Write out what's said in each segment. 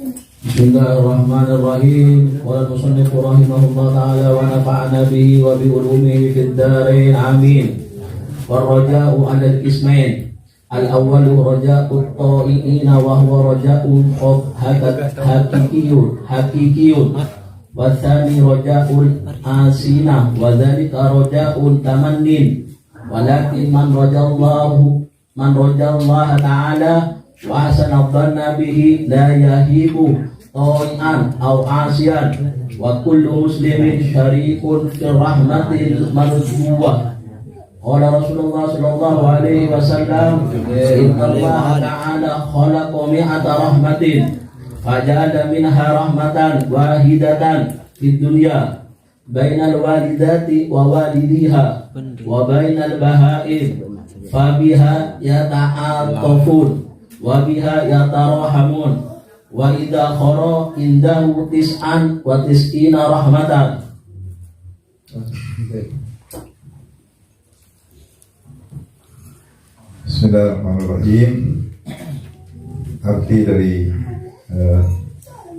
Bismillahirrahmanirrahim. Qala al-musannif rahimahullah ta'ala wa nafa'ana bihi wa bi ulumihi fid dharain amin. Warraja'u 'ala al-qismain. Al-awwalu raja'u at-ta'i'ina wa huwa raja'u haqiqiyyun. Wa tsani raja'u al-asina wa dzalika raja'u tamannin. Walakin man rajallaha ta'ala wa ahsana dhanna bihi la yahibu ta'ian aw asiyan wa kullu muslimin syarikun fi rahmatil marjuwah. Qala Rasulullah sallallahu alaihi wasallam, inna Allah ta'ala khalaqa mi'ata rahmatin faja'ala minha rahmatan wahidatan fid dunya bainal walidati wa walidiha wa bainal bahaim fabiha yata'atafun wa biha yatarahamun wa idza khara indahu tis'an wa tis'ina rahmatan. Bismillahirrahmanirrahim. Arti dari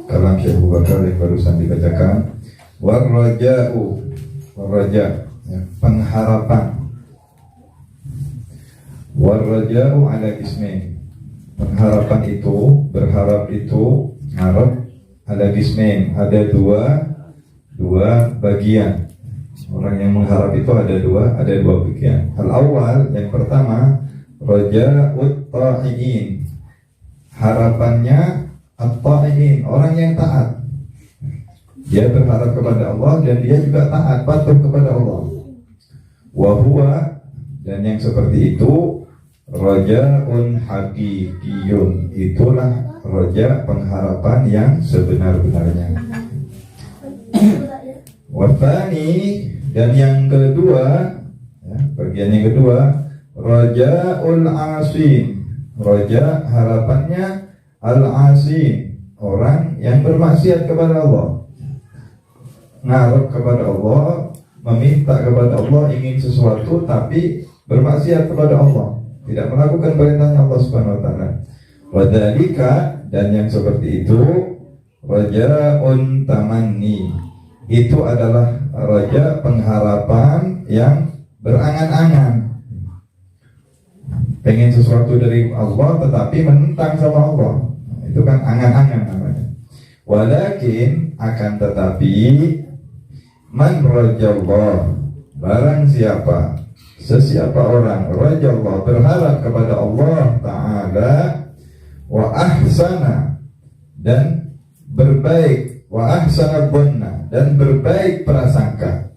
kalam Syekh Abu Bakar yang barusan dibacakan, warraja, ya, pengharapan. Warraja'u 'ala qismain. Pengharapan itu, berharap itu, ngarep 'ala qismain, ada dua bagian. Orang yang mengharap itu ada dua bagian. Al-awwal, yang pertama, raja'ut ta'iin. Harapannya at-ta'iin, orang yang taat. Dia berharap kepada Allah dan dia juga taat, patuh kepada Allah. Wa huwa, dan yang seperti itu raja'un haqiqiyyun, itulah raja, pengharapan yang sebenar-benarnya. Wa tsani, dan yang kedua, ya, bagian yang kedua, raja'ul asin. Raja, harapannya al-asin, orang yang bermaksiat kepada Allah. Ngarep kepada Allah, meminta kepada Allah, ingin sesuatu tapi bermaksiat kepada Allah, tidak melakukan perintahnya Allah Subhanahu wa taala. Wa dzalika, dan yang seperti itu raja'un tamanni, itu adalah raja, pengharapan yang berangan-angan, pengen sesuatu dari Allah tetapi menentang sama Allah. Itu kan angan-angan namanya. Walakin, akan tetapi, man rajallah, barang siapa, sesiapa orang, rajallah, berharap kepada Allah Ta'ala, wa ahsana, dan berbaik, wa ahsana dhanna, dan berbaik prasangka,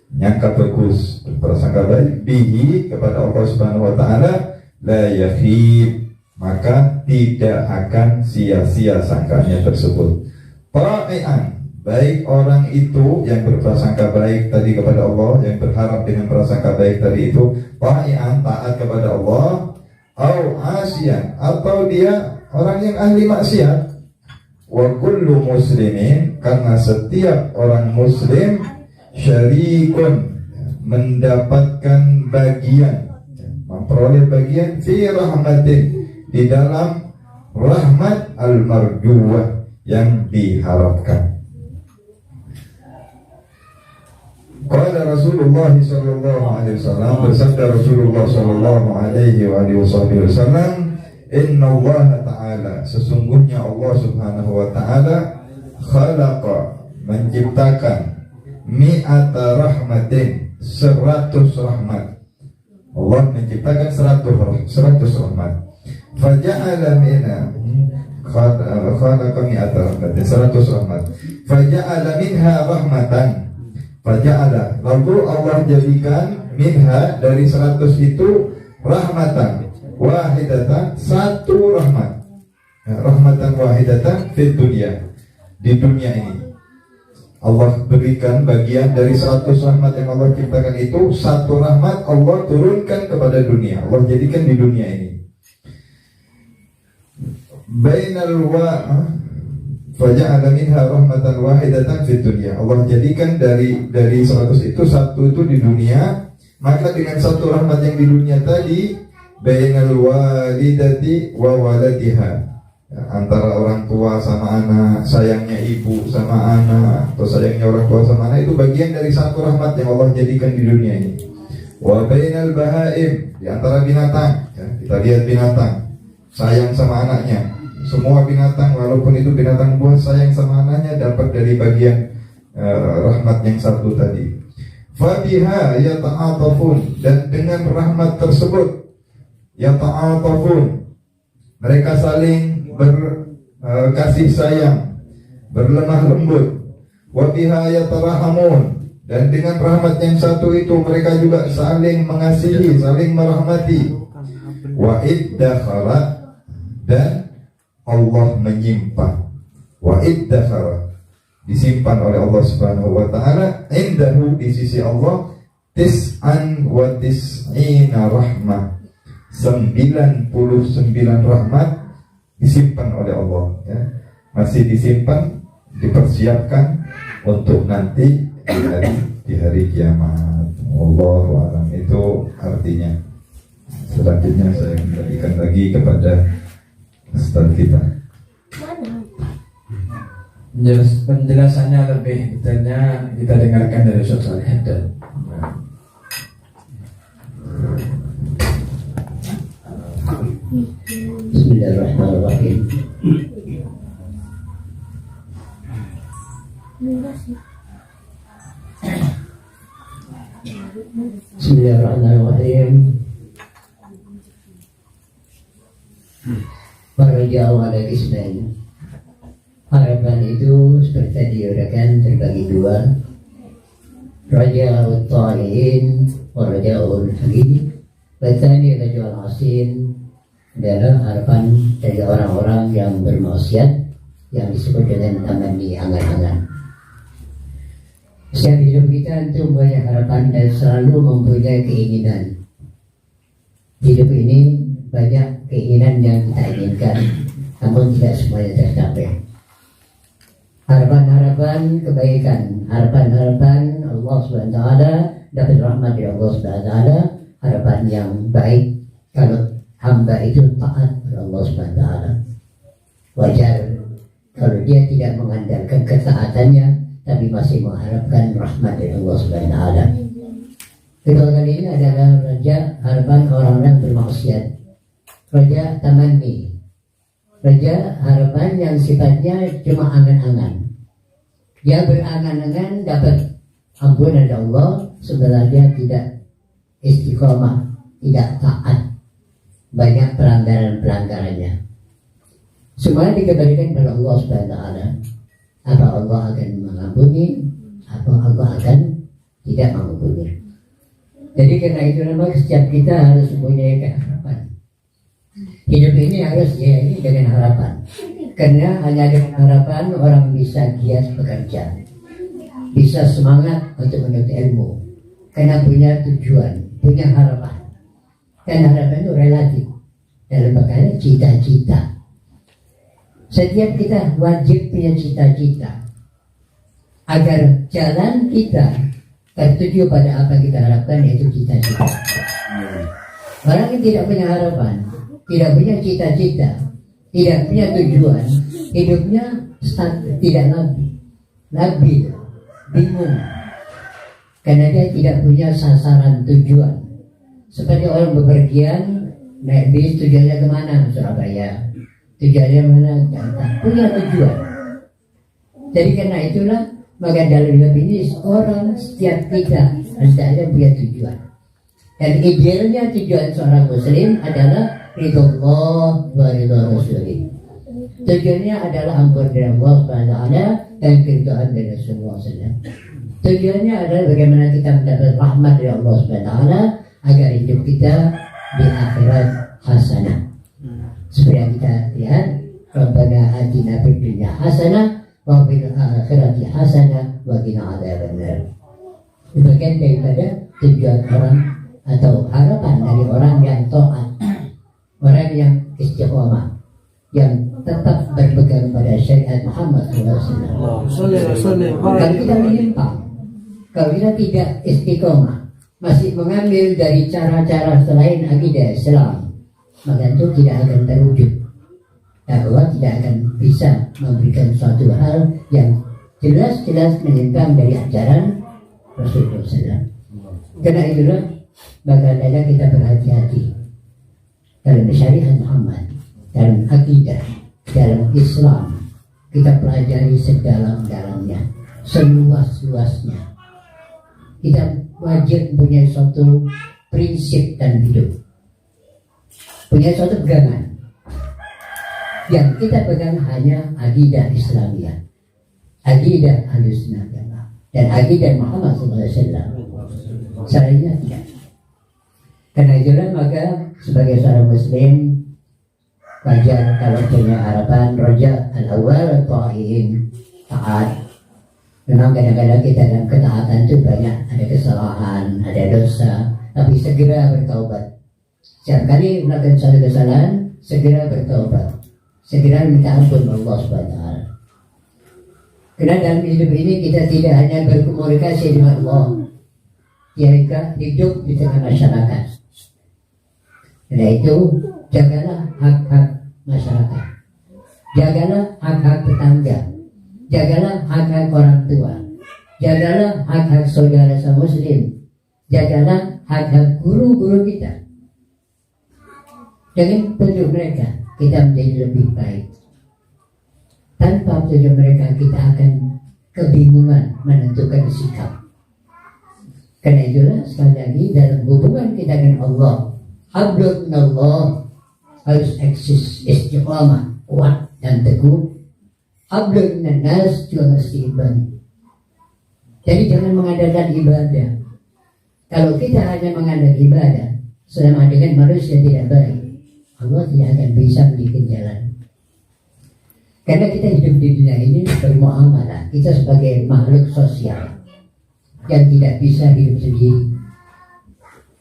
nyangka bagus, prasangka baik, bihi, kepada Allah Subhanahu wa Ta'ala, la yakhib, maka tidak akan sia-sia sangkanya tersebut. Ta'ian, baik orang itu yang berprasangka baik tadi kepada Allah, yang berharap dengan prasangka baik tadi itu, ta'ian, taat kepada Allah, au asian, atau dia orang yang ahli maksiat. Wa kullu muslimin, karena setiap orang muslim syarikun, mendapatkan bagian, memperoleh bagian fi rahmatin, di dalam rahmat al-marjuwah, yang diharapkan. Qala Rasulullah sallallahu alaihi wasallam, bersabda Rasulullah sallallahu alaihi wasallam, inna Allah ta'ala, sesungguhnya Allah Subhanahu wa ta'ala, khalaqa, menciptakan, mi'ata rahmatin, 100 rahmat. Allah menciptakan 100 rahmat. Faja'ala minha, khalaqa mi'ata rahmatin, 100 rahmat. Faja'ala minha rahmatan, faja'ala, lalu Allah jadikan minha, dari 100 itu, rahmatan wahidatan, satu rahmat, rahmatan wahidatan fid dunya, di dunia ini. Allah berikan bagian dari 100 rahmat yang Allah ciptakan itu, satu rahmat Allah turunkan kepada dunia, Allah jadikan di dunia ini. Bainal faja'ala minha rahmatan wahidatan fid dunya, Allah jadikan dari 100 itu, satu itu di dunia, maka dengan satu rahmat yang di dunia tadi, bainal walidati wa waladiha, Ya, antara orang tua sama anak, sayangnya ibu sama anak, atau sayangnya orang tua sama anak, itu bagian dari satu rahmat yang Allah jadikan di dunia ini. Wa bainal bahaim, di antara binatang, ya, kita lihat binatang sayang sama anaknya. Semua binatang, walaupun itu binatang buas, sayang sama anaknya, dapat dari bagian rahmat yang satu tadi. Fabiha yata'atafun, dan dengan rahmat tersebut yata'atafun, mereka saling berkasih sayang, berlemah lembut. Wa biha yatarahamun, dan dengan rahmat yang satu itu mereka juga saling mengasihi, saling merahmati. Wa iddakhara, dan Allah menyimpan. Wa iddakhara, disimpan oleh Allah Subhanahu wa taala, indahu, di sisi Allah, tis'an wa tis'ina rahmah, 99 rahmat disimpan oleh Allah, ya. Masih disimpan, dipersiapkan untuk nanti di hari kiamat. Wallahu a'lam. Itu artinya. Selanjutnya saya kembalikan lagi kepada Ustaz kita. Penjelasannya lebih detailnya kita dengarkan dari Ustaz Saleh. Bismillahirrahmanirrahim. Bismillahirrahmanirrahim. Waraja'u ala kisnain. Harapan itu seperti tadi diuraikan terbagi dua. Raja'u ta'in wa raja'u al-haqin. Batani raja'u al-asin adalah harapan dari orang-orang yang bermaksiat yang disebut dengan tamanni, angan-angan. Setiap hidup kita itu banyak harapan dan selalu mempunyai keinginan. Hidup ini banyak keinginan yang kita inginkan, namun tidak semuanya tercapai. Harapan-harapan kebaikan, harapan-harapan Allah SWT dapat rahmat dari Allah SWT, harapan yang baik kalau hamba itu taat kepada Allah SWT. Wajar kalau dia tidak mengandalkan ketaatannya, tapi masih mengharapkan rahmat dari Allah SWT. Kedua kali ini adalah raja harapan orang-orang bermaksiat. Raja tamanni, raja harapan yang sifatnya cuma angan-angan. Dia berangan-angan dapat ampunan dari Allah, sebenarnya dia tidak istiqomah, tidak taat, banyak pelanggaran-pelanggarannya. Semuanya dikembalikan kepada Allah SWT. Apa Allah akan mengampuni, apa Allah akan tidak mengampuni. Jadi karena itu memang setiap kita harus mempunyai harapan. Hidup ini harus ini dengan harapan. Karena hanya dengan harapan orang bisa giat bekerja, bisa semangat untuk menuntut ilmu, karena punya tujuan, punya harapan. Dan harapan itu relatif. Dalam makanya cita-cita. Setiap kita wajib punya cita-cita agar jalan kita tertuju pada apa kita harapkan, yaitu cita-cita. Orang yang tidak punya harapan, tidak punya cita-cita, tidak punya tujuan, hidupnya tidak labil, bingung, karena dia tidak punya sasaran tujuan. Seperti orang bepergian naik bis, tujuannya kemana? Surabaya. Tujuannya mana? Tak punya tujuan. Jadi karena itulah, maka dalam hidup ini orang setiap kita hendaknya punya tujuan. Dan idealnya tujuan seorang muslim adalah ridho Allah wa ridho Rasulih. Tujuannya adalah ampun dari Allah SWT dan keridhaan dari Rasulullah SAW. Tujuannya adalah bagaimana kita mendapat rahmat dari Allah SWT agar hidup kita di akhirat hasanah. Seperti yang kita lihat, Rabbana atina fid dunya hasanah wa fil akhirati hasanah wa qina adzabannar. Itu bagian daripada tujuan orang atau harapan dari orang yang taat, orang yang istiqomah, yang tetap berpegang pada syariat Muhammad SAW. Kalau kita menyimpang, kalau kita tidak istiqomah, masih mengambil dari cara-cara selain akidah Islam, maka itu tidak akan terwujud. Dan Allah tidak akan bisa memberikan suatu hal yang jelas-jelas menyimpang dari ajaran Rasulullah SAW. Karena itulah maka hendaknya kita berhati-hati dalam syariat Muhammad, dalam akidah, dalam Islam. Kita pelajari sedalam-dalamnya, seluas-luasnya. Kita wajib punya suatu prinsip dan hidup, punya suatu pegangan. Yang kita pegang hanya akidah Islamiyah, akidah Ahlussunnah dan akidah Muhammad SAW. Selainnya tidak. Karena itulah maka sebagai seorang Muslim wajar kalau punya harapan roja al-awwal ta'in, taat. Memang kadang-kadang kita dalam ketaatan itu banyak ada kesalahan, ada dosa, tapi segera bertaubat. Setiap kali melakukan suatu kesalahan, segera bertaubat, segera minta ampun Allah Subhanahu wa taala. Karena dalam hidup ini kita tidak hanya berkomunikasi dengan Allah, kita hidup di tengah masyarakat. Karena itu jagalah hak-hak masyarakat, jagalah hak-hak tetangga, jagalah hak-hak orang tua, jagalah hak-hak saudara muslim, jagalah hak-hak guru-guru kita. Dengan petunjuk mereka kita menjadi lebih baik. Tanpa petunjuk mereka kita akan kebingungan menentukan sikap. Karena itulah sekali lagi dalam hubungan kita dengan Allah, hablum minallah harus eksis, istiqamah, kuat dan teguh. Hablum minannas juga harus diimbangi. Jadi jangan mengadakan ibadah. Kalau kita hanya mengadakan ibadah selama dengan manusia tidak baik, Allah tidak akan bisa membuat jalan. Karena kita hidup di dunia ini bermuamalah. Kita sebagai makhluk sosial yang tidak bisa hidup sendiri.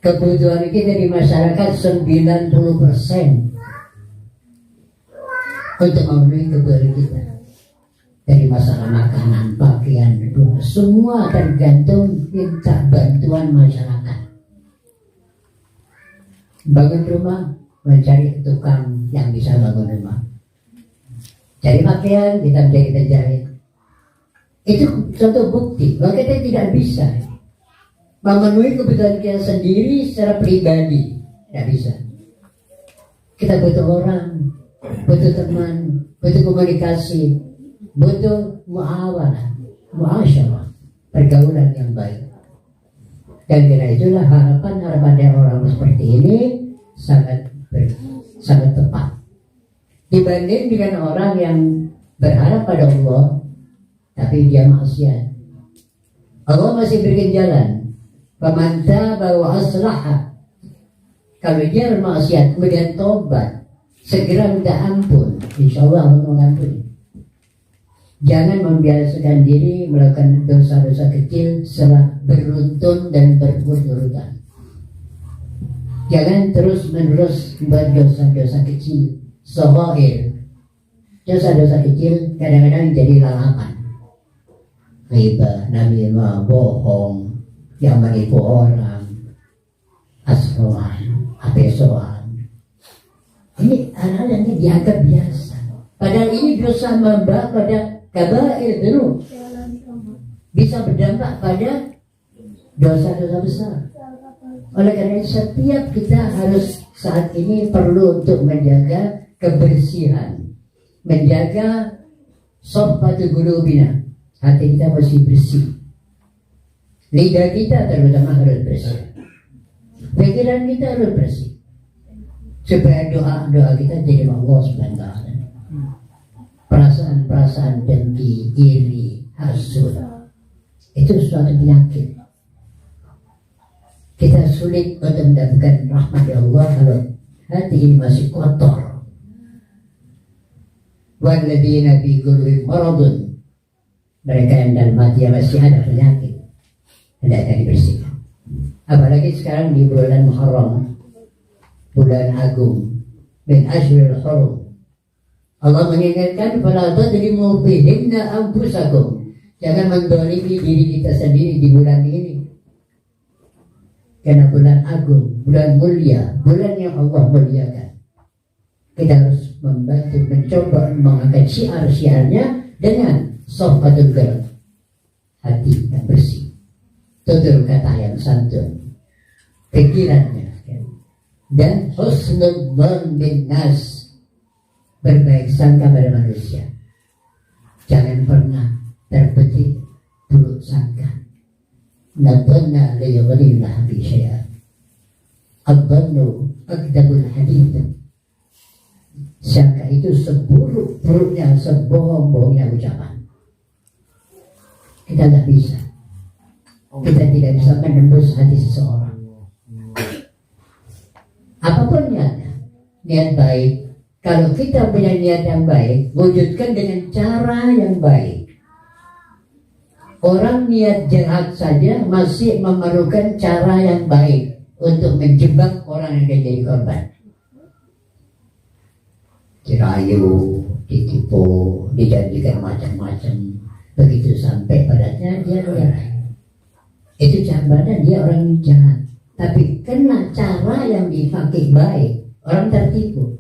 Kebutuhan kita di masyarakat 90% untuk memenuhi kebutuhan kita. Dari masalah makanan, pakaian, semua tergantung minta bantuan masyarakat. Bangun rumah, mencari tukang yang bisa bangun rumah. Cari pakaian, kita mencari penjahit. Itu suatu bukti bahwa kita tidak bisa memenuhi kebutuhan kita sendiri secara pribadi. Tidak bisa. Kita butuh orang, butuh teman, butuh komunikasi, butuh muawalah, muasyarah, pergaulan yang baik. Dan karena itulah harapan dari orang seperti ini sangat tepat dibanding dengan orang yang berharap pada Allah tapi dia maksiat. Allah masih berikan jalan. Faman taba wa aslaha. Kalau dia bermaksiat kemudian tobat, segera minta ampun, insyaallah Allah mengampuni. Jangan membiasakan diri melakukan dosa-dosa kecil setelah beruntun dan berurut-urutan. Jangan terus-menerus membuat dosa-dosa kecil, shaghair. Dosa-dosa kecil kadang-kadang jadi lalapan. Ghibah, namimah, bohong, yang menipu orang, asroan, abesoan. Ini hal-hal yang dianggap biasa. Padahal ini dosa membawa pada kabair dzunub. Bisa berdampak pada dosa-dosa besar. Oleh karena itu setiap kita harus saat ini perlu untuk menjaga kebersihan, menjaga shaffatul qulubina. Hati kita mesti bersih, lidah kita terutama harus bersih, pikiran kita harus bersih, supaya doa kita jadi Allah Subhanahu wa taala. Perasaan dengki, iri, hasud itu suatu penyakit. Kita sulit untuk mendapatkan rahmat Allah kalau hati ini masih kotor. Walladzina fi qulubihim maradun, mereka yang dalam hati masih ada penyakit, hendaknya dibersihkan. Apalagi sekarang di bulan Muharram, bulan agung, min ashhuril hurum. Allah mengingatkan fala tadlimu fihinna anfusakum. Jangan mendolimi diri kita sendiri di bulan ini. Karena bulan agung, bulan mulia, bulan yang Allah muliakan. Kita harus membantu, mencoba mengangkat syiar-syiarnya dengan sofatul qalb, hati yang bersih, tutur kata yang santun, pikirannya, dan husnul dzan bin nas, berbaik sangka pada manusia. Jangan pernah terbetik buruk sangka. Nadhanna la yughnina bi syai'an. Adhannu akdzabul hadits. Sangka itu seburuk-buruknya, sebohong-bohongnya ucapan. Kita tidak bisa. Kita tidak bisa menembus hati seseorang. Apapun niatnya, niat baik. Kalau kita punya niat yang baik, wujudkan dengan cara yang baik. Orang niat jahat saja masih memerlukan cara yang baik untuk menjebak orang yang jadi korban. Dirayu, ditipu, dijanjikan macam-macam, begitu sampai padanya dia lerai. Itu cambaran, dia orang yang jahat. Tapi kena cara yang dipakai baik, orang tertipu.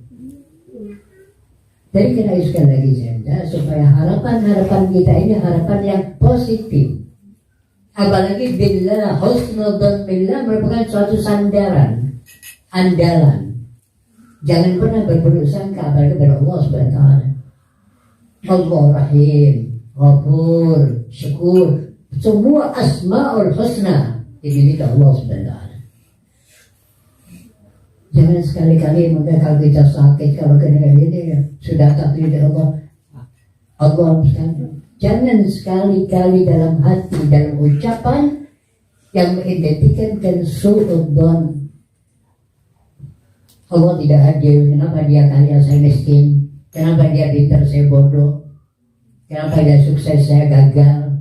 Jadi kena sekali lagi saya, supaya harapan-harapan kita ini harapan yang positif. Apalagi billah, husnudzan billah merupakan suatu sandaran, andalan. Jangan pernah berburuk sangka apalagi kepada Allah Subhanahu wa taala. Allah Rahim, Ghafur, Syukur, semua asmaul husna dimiliki Allah Subhanahu wa taala. Jangan sekali-kali mungkin kalau kita sakit, kalau kena ini ya, sudah takdir dari Allah. Allah jangan sekali-kali dalam hati, dalam ucapan yang mengidentikan su'udzon. Allah tidak adil, kenapa dia kaya saya miskin, kenapa dia pintar saya bodoh, kenapa dia sukses saya gagal.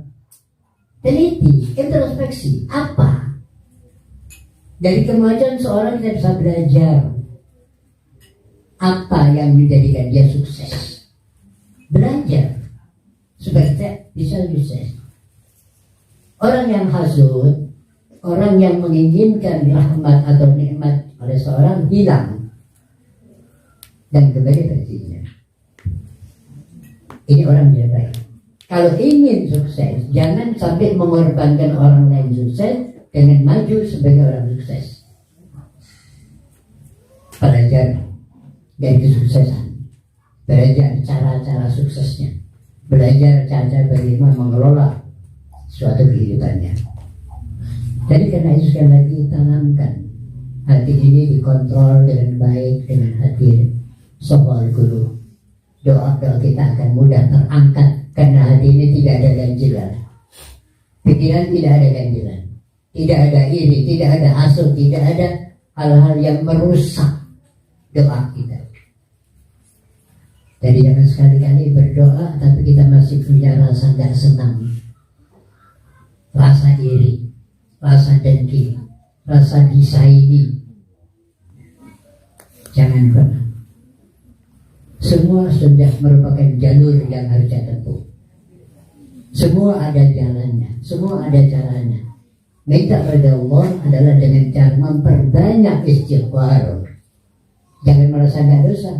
Teliti, introspeksi, apa? Dari kemajuan seorang kita bisa belajar apa yang menjadikan dia sukses. Belajar supaya kita bisa sukses. Orang yang hasud, orang yang menginginkan rahmat atau nikmat oleh seorang hilang dan kembali versinya. Ini orang yang baik. Kalau ingin sukses, jangan sampai mengorbankan orang lain sukses dengan maju sebagai orang sukses. Belajar dari kesuksesan, belajar cara-cara suksesnya, belajar cara bagaimana mengelola suatu kehidupannya. Jadi karena itu sekali lagi tanamkan hati ini dikontrol dengan baik, dengan hati soal guru. Doa-doa kita akan mudah terangkat karena hati ini tidak ada ganjilan, pikiran tidak ada ganjilan, tidak ada iri, tidak ada hasud, tidak ada hal-hal yang merusak doa kita. Jadi jangan sekali-kali berdoa tapi kita masih punya rasa gak senang, rasa iri, rasa dengki, rasa disaingi. Jangan pernah. Semua sudah merupakan jalur yang harus ditempuh. Semua ada jalannya, semua ada caranya. Minta pada Allah adalah dengan cara memperbanyak istighfar. Jangan merasa gak dosa.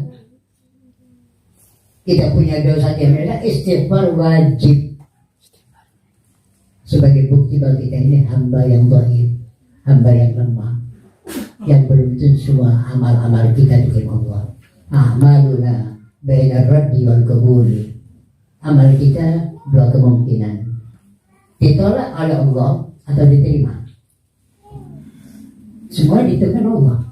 Kita punya dosa yang berbeda, istighfar wajib. Sebagai bukti bahwa kita ini hamba yang dhaif, hamba yang lemah, yang belum tentu semua amal-amal kita diterima Allah. Amaluna bainar raddi wal qabul. Amal kita dua kemungkinan, ditolak oleh Allah atau diterima. Semua ditentukan Allah.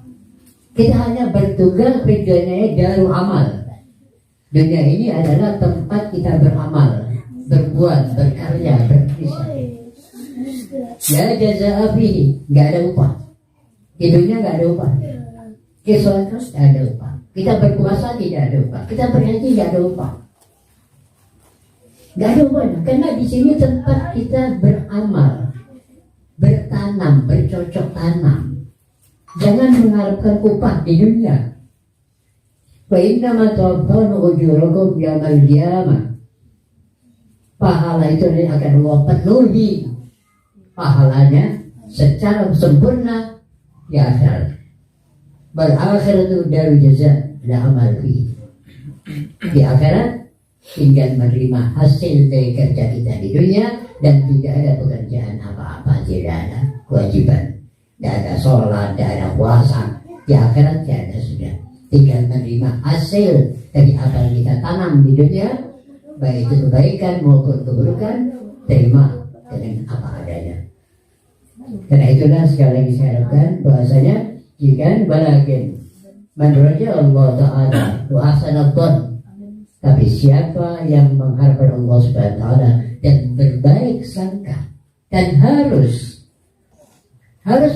Kita hanya bertugas di dunia darul amal. Dunia ini adalah tempat kita beramal, berbuat, berkarya, berkrisah. Ya jazaa fihi, nggak ada upah. Di dunia nggak ada upah. Kita sholat terus nggak ada upah. Kita berpuasa tidak ada upah. Kita berhaji nggak ada upah. Nggak ada upah. Karena di sini tempat kita beramal, bertanam, bercocok tanam. Jangan mengharapkan upah di dunia. Wa innama tuwaffawna ujurakum yaumal qiyamah. Pahala itu akan Allah penuhi pahalanya secara sempurna di akhirat. Bal akhiratu darul jaza. ada amal fi. Di akhirat tinggal menerima hasil dari kerja kita di dunia, dan tidak ada pekerjaan apa-apa, tidak ada kewajiban, tidak ada sholat, tidak ada puasa. Di akhirat tidak ada, sudah tinggal menerima hasil dari apa yang kita tanam di dunia, baik itu kebaikan maupun keburukan, terima dengan apa adanya. Karena itulah sekali lagi saya harapkan bahwasanya jika balakin menurutnya Allah Ta'ala wa ahsanadzan, tapi siapa yang mengharapkan Allah Subhanahu wa Ta'ala dan berbaik sangka, dan harus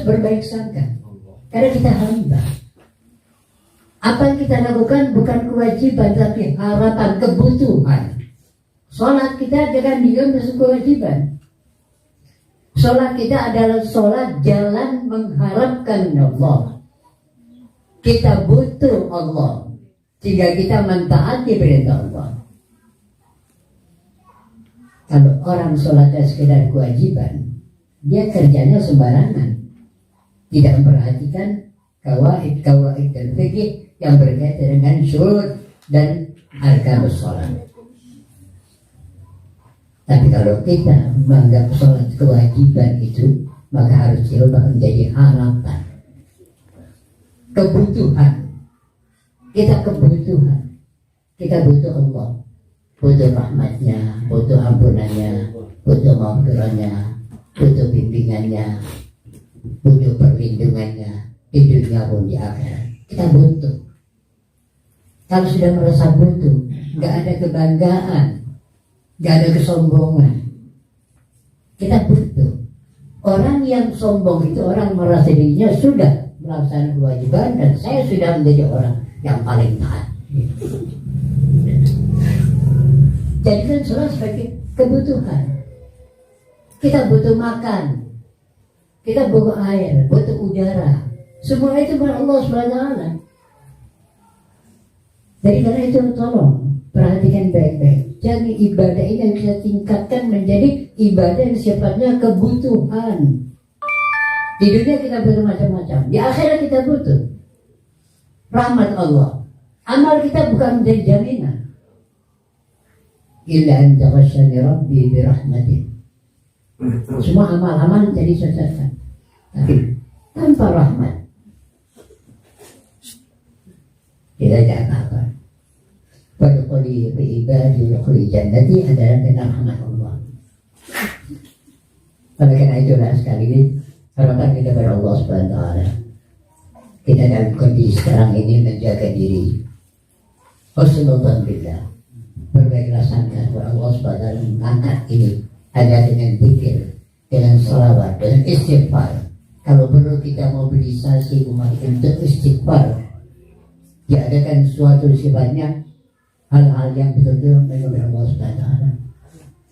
berbaik sangka, karena kita hamba. Apa yang kita lakukan bukan kewajiban, tapi harapan, kebutuhan. Sholat kita jangan dianggap sebagai kewajiban. Sholat kita adalah sholat jalan mengharapkan Allah. Kita butuh Allah sehingga kita mentaati perintah Allah. Kalau orang sholatnya sekedar kewajiban, dia kerjanya sembarangan, tidak memperhatikan kawaid dan fikih yang berkaitan dengan syurut dan arkanus sholat. Tapi kalau kita menganggap sholat kewajiban itu, maka harus dirubah menjadi harapan, kebutuhan. Kita kebutuhan, kita butuh Allah, butuh rahmatnya, butuh ampunannya, butuh maghfirahnya, butuh bimbingannya, butuh perlindungannya di dunia pun di akhirat. Kita butuh. Kalau sudah merasa butuh, nggak ada kebanggaan, nggak ada kesombongan. Kita butuh. Orang yang sombong itu orang merasa dirinya sudah melaksanakan kewajiban dan saya sudah menjadi orang yang paling taat. Jadikan sholat sebagai kebutuhan. Kita butuh makan, kita butuh air, butuh udara. Semua itu dari Allah SWT. Jadi karena itu tolong perhatikan baik-baik. Jadi ibadah ini yang kita tingkatkan menjadi ibadah yang sifatnya kebutuhan. Di dunia kita butuh macam-macam, di akhirat kita butuh rahmat Allah. Amal kita bukan menjadi jaminan. Illa an taghashani rabbi bi rahmatih. Semua amal-amal jadi sesuatu, tapi tanpa rahmat tidak ada apa-apa. Wadkhuli fi ibadi wadkhuli jannati adalah dengan rahmat Allah. Oleh karena itulah sekali ini harapan kita kepada Allah Subhanahu wa Ta'ala. Kita dalam kondisi sekarang ini menjaga diri. Husnudzan billah. Berbaiklah sangka kepada Allah Subhanahu wa Ta'ala mengangkat ini hanya dengan zikir, dengan salawat, dengan istighfar. Kalau perlu kita mobilisasi umat untuk istighfar, diadakan suatu sifatnya hal-hal yang betul-betul menurut Allah Subhanahu wa Ta'ala.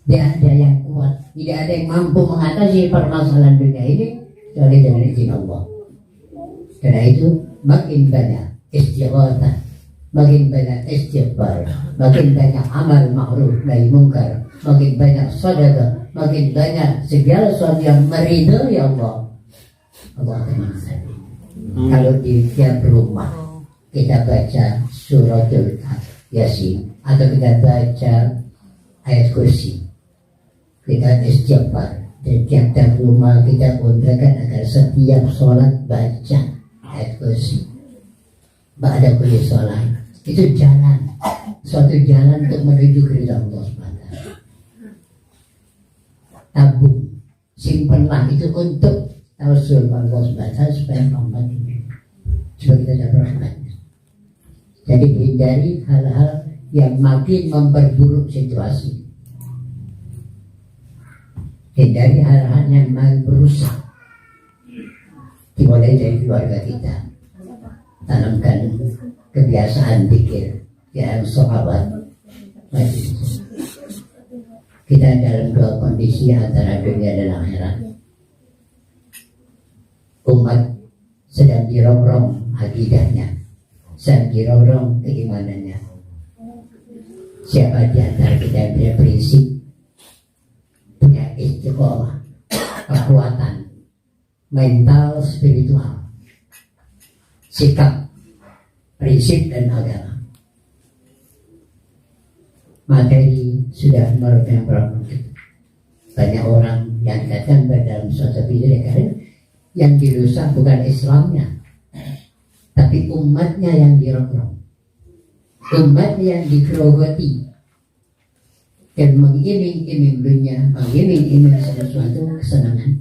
Tidak ada yang kuat, tidak ada yang mampu mengatasi permasalahan dunia ini kecuali dengan izin Allah. Karena itu makin banyak istighatsah, makin banyak istighfar, makin banyak amal ma'ruf nahi munkar, makin banyak sedekah, makin banyak segala sesuatu yang meridhai Allah. Allah akan menghadapi. Kalau di tiap rumah kita baca suratul Yasin atau kita baca ayat kursi, kita istighfar, dan tiap-tiap rumah kita undangkan agar setiap sholat baca ayat kursi. Ba'da kulli sholat itu jalan, suatu jalan untuk menuju keridhaan Allah SWT. Tabung, simpanlah itu untuk tawassul Allah SWT supaya rahmat ini, supaya kita dapat rahmat. Jadi hindari hal-hal yang makin memperburuk situasi. Hindari hal-hal yang makin merusak. Dimulai dari keluarga kita. Tanamkan kebiasaan zikir yang sahabat. Kita dalam dua kondisi antara dunia dan akhirat. Umat sedang dirongrong akidahnya, sedang dirongrong keimanannya. Siapa di antara kita yang punya prinsip, punya istiqomah, kekuatan mental, spiritual, sikap prinsip dan agama. Materi sudah merupakan banyak orang yang datang dalam suatu video karena yang dirusak bukan Islamnya, tapi umatnya yang dirongrong, umatnya yang digerogoti dan mengiming-iming dunia, mengiming-iming sesuatu kesenangan,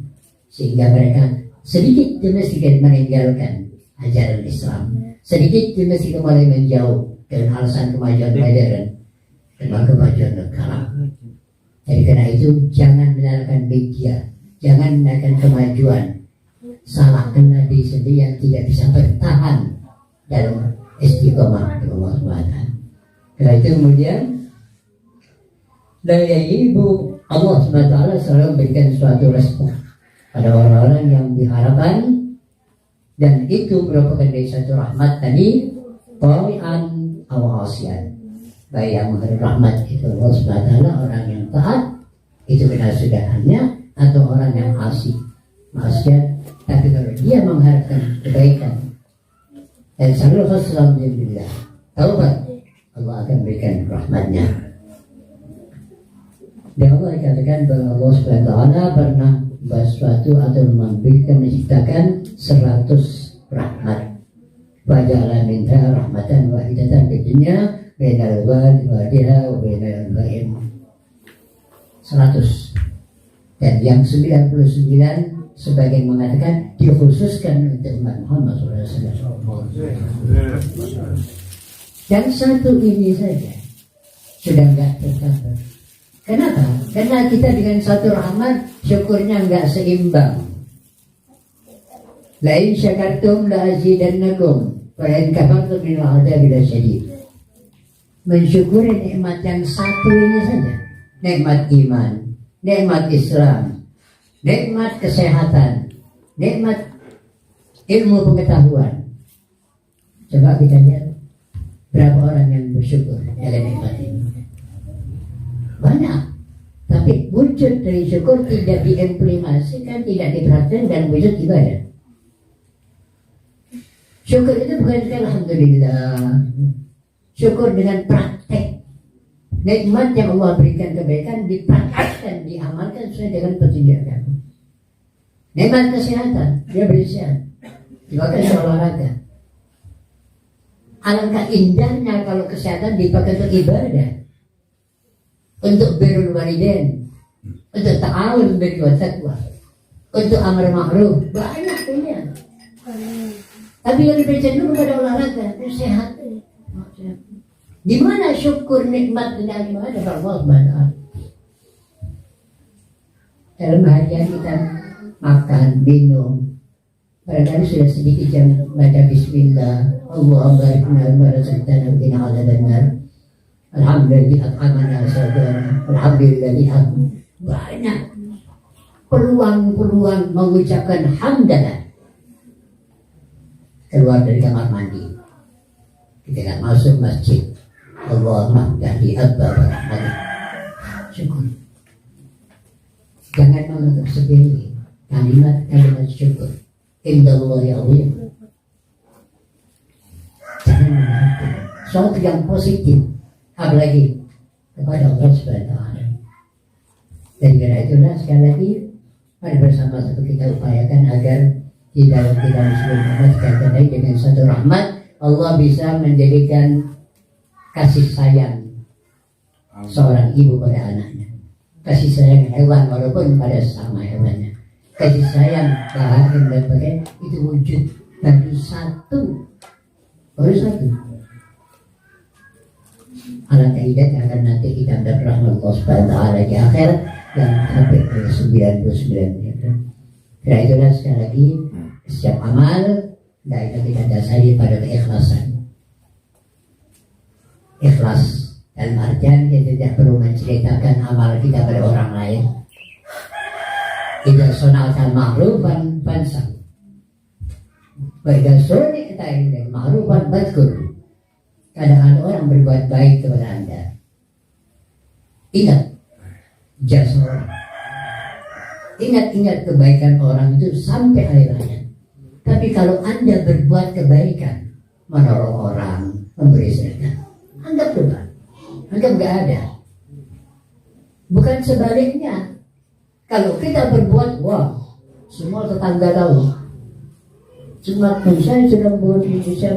sehingga mereka sedikit demi sedikit meninggalkan ajaran Islam, sedikit demi sedikit mulai menjauh dengan alasan kemajuan modern dan kemajuan negara. Jadi karena itu jangan menyalahkan media, jangan menyalahkan kemajuan, salahkanlah diri sendiri yang tidak bisa bertahan dalam istiqomah dengan Allah SWT. Karena itu kemudian dari ibu Allah SWT selalu memberikan suatu respon pada orang-orang yang diharapkan, dan itu merupakan dari satu rahmat tadi, qari'an aw asian. Baik yang mengharap rahmat itu Allah SWT, orang yang taat itu benar sudahannya, atau orang yang asik maksiat. Tapi kalau dia mengharapkan kebaikan dan selalu Alhamdulillah taubat, Allah akan berikan rahmatnya. Dan Allah dikatakan bahwa Allah SWT pernah membuat suatu atau memberikan, menciptakan 100 rahmat. Waja'ala minha rahmatan wahidatan di dunia bainal wadiha wa bainal bain. 100. Dan yang 99 sebagian mengatakan dikhususkan untuk umat Muhammad SAW. Dan satu ini saja sudah enggak tercover. Kenapa? Karena kita dengan satu rahmat syukurnya enggak seimbang. Lain syakartum la azidannakum wa in kafartum min al'adabi lasyadid. Mensyukuri nikmat yang satu ini saja, nikmat iman, nikmat Islam, nikmat kesehatan, nikmat ilmu pengetahuan. Coba kita lihat berapa orang yang bersyukur atas nikmat ini. Banyak, tapi wujud dari syukur tidak diimplementasikan, tidak diperhatikan dan wujud ibadah. Syukur itu bukan alhamdulillah. Syukur dengan praktek. Nikmat yang Allah berikan kebaikan dipraktekkan, diamalkan sesuai dengan petunjuk agama. Nikmat kesehatan, dia bersehat, dipakai untuk olahraga. Alangkah indahnya kalau kesehatan dipakai untuk ibadah, untuk birrul walidain, untuk ta'awun bil birri wat taqwa, untuk amar ma'ruf, banyak punya. Tapi yang lebih cenderung pada olahraga, sehat. Di mana syukur nikmat dan ibadah dari Allah SWT? Dalam harian kita makan, minum, barangkali sudah sedikit jam baca Bismillah, Allahumma barik lana wa razaqtana wa qina adzabannar. Alhamdulillah at'amana sadana, alhamdulillah. Banyak peluang-peluang mengucapkan hamdalah. Keluar dari kamar mandi, kita masuk masjid, Allahumma hdini abba rahmatik. Syukur. Jangan menganggap sepele kalimat syukur. Indallahi azim. Jangan menganggap sesuatu yang positif, apalagi kepada Allah SWT. Dan karena itulah sekali lagi mari bersama-sama kita upayakan agar di dalam kita muslim dengan satu rahmat Allah bisa menjadikan kasih sayang seorang ibu pada anaknya, kasih sayang hewan walaupun pada sama hewannya, kasih sayang bahagia dan sebagainya itu wujud baru satu. Alangkah indahnya akan nanti kita mendapat rahmat Allah Subhanahu wa taala di akhirat yang sampai ke 99. Karena itulah sekali lagi setiap amal kita dasari pada keikhlasan. Ikhlas dalam artian kita tidak perlu menceritakan amal kita pada orang lain. Idza sana'ta ma'rufan fansah. Wa idza suni'ta ma'rufan fadhkur. Kadang ada orang berbuat baik kepada Anda, ingat jasa orang. Ingat kebaikan orang itu sampai akhir hayat. Tapi kalau Anda berbuat kebaikan menolong orang, memberi sedekah. Anggap lupa, anggap nggak ada. Bukan sebaliknya. Kalau kita berbuat, wah, semua tetangga tahu. Cuma saya sudah membuat bisa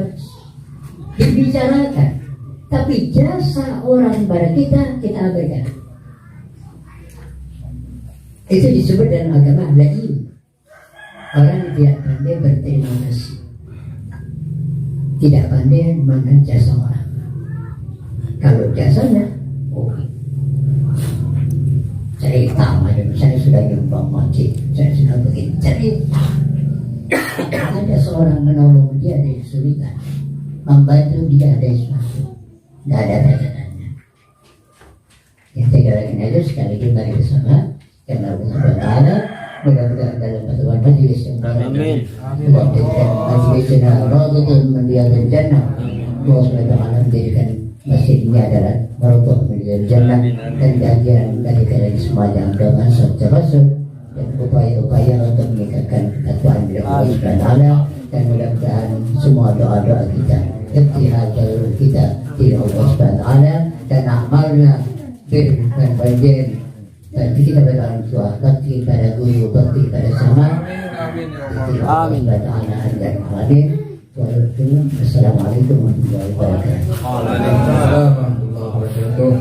dibicarakan. Tapi jasa orang pada kita abaikan. Itu disebut dalam agama laim. Orang tidak pandai berterima kasih, tidak pandai mengenal jasa orang. Kalau jasanya, cerita macam saya sudah nyumbang masjid, saya sudah begini cerita. Ada seorang menolong dia dari kesulitan, membantu dia dari sesuatu, tidak ada tanda-tanda. Yang tiga lagi itu sekali lagi mari bersama karena Allah Subhanahu wa Ta'ala mudah-mudahan dalam pertemuan majelis yang baik menjadikan majelisnya rawdatun min riyadil jannah. Allah Subhanahu wa Ta'ala menjadikan masjid ini adalah rawdah min riyadil jannah dan bagian dari kalian semuanya dengan sabda Rasul dan upaya-upaya untuk meningkatkan ketakwaan kepada Allah Subhanahu wa Ta'ala, dan mudah-mudahan semua doa-doa kita, ibtihal jalur kita di Allah Subhanahu wa Ta'ala, dan amalnya bir dan baik, dan kita pada orang tua, bakti pada guru, bakti pada sama. Amin. Assalamualaikum warahmatullahi wabarakatuh. Waalaikumsalam warahmatullahi wabarakatuh.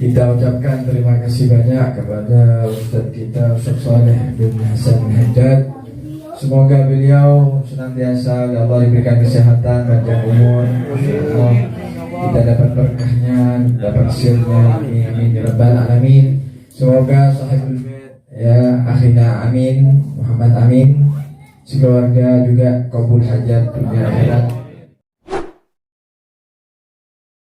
Kita ucapkan terima kasih banyak kepada Ustaz kita, Ustaz Saleh bin Hasan Haddad. Semoga beliau senantiasa oleh Allah diberikan kesehatan, panjang umur, kita dapat berkahnya, dapat sirnya, amin amin ya rabbal alamin. Semoga sahibul bait ya akhina amin, Muhammad amin, sekeluarga juga kabul hajat dunia akhirat.